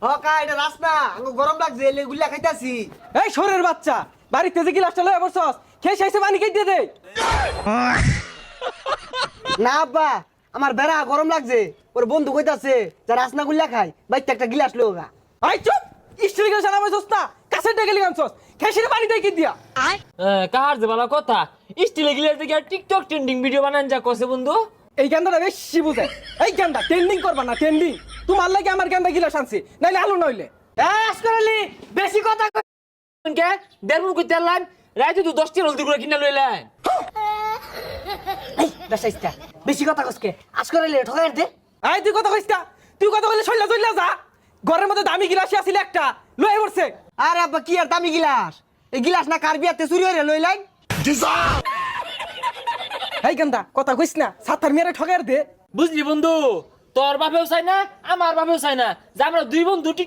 হ কা এটা রাস্তা আঙ্গো গরম লাগছে এলে গুল্লা খাইতাছি। এই শোরের বাচ্চা বাড়িতে যে গিলাসটা লয়ে বসছস খেয়ে শেষে পানি খেয়ে দিয়ে দে। না আব্বা আমার বেড়া গরম লাগছে ওর বন্ধু কইতাছে যে রাসনা গুল্লা খাই বাইতে একটা গিলাস লোগা। আই চুপ স্টিল গিলাস আনামে সস্তা কাছের ডেকে লিগামছস খেয়ে শেষে পানি দিয়ে কি দিয়া। কার যে ভালো কথা স্টিলে গিলে দেখে টিকটক ট্রেন্ডিং ভিডিও বানান যা কসে বন্ধু। এই গান্দাটা বেশি বুঝে। এই গান্দা ট্রেন্ডিং করবা না ট্রেন্ডিং তোমার লাগে আমার গান্দা গিলাস আনছি নাইলে আলু নইলে। আসলে বেশি কথা কে দেড় মুখ তেল লাইন রাইতে তুই 10টি হলদি করে কিনে লইলেন। এই বেশাইস্তা বেশি কথা কসকে আজ করে লে ঠকাই দে। আই তুই কথা কইস্তা তুই কথা কইলে চললা চললা যা ঘরের মধ্যে দামি গিলাস আছিল একটা লয়ে পড়ছে। আরে আব্বা কি আর দামি গিলাস এই গিলাস না কার বিয়াতে চুরি হইরে লইলাই। এই গান্দা কথা কইস না সাতার মেরে ঠকাই দে। বুঝলি বন্ধু তোর বাপেও চাই না আমার বাপেও চাই না যে আমরা দুই বন্ধু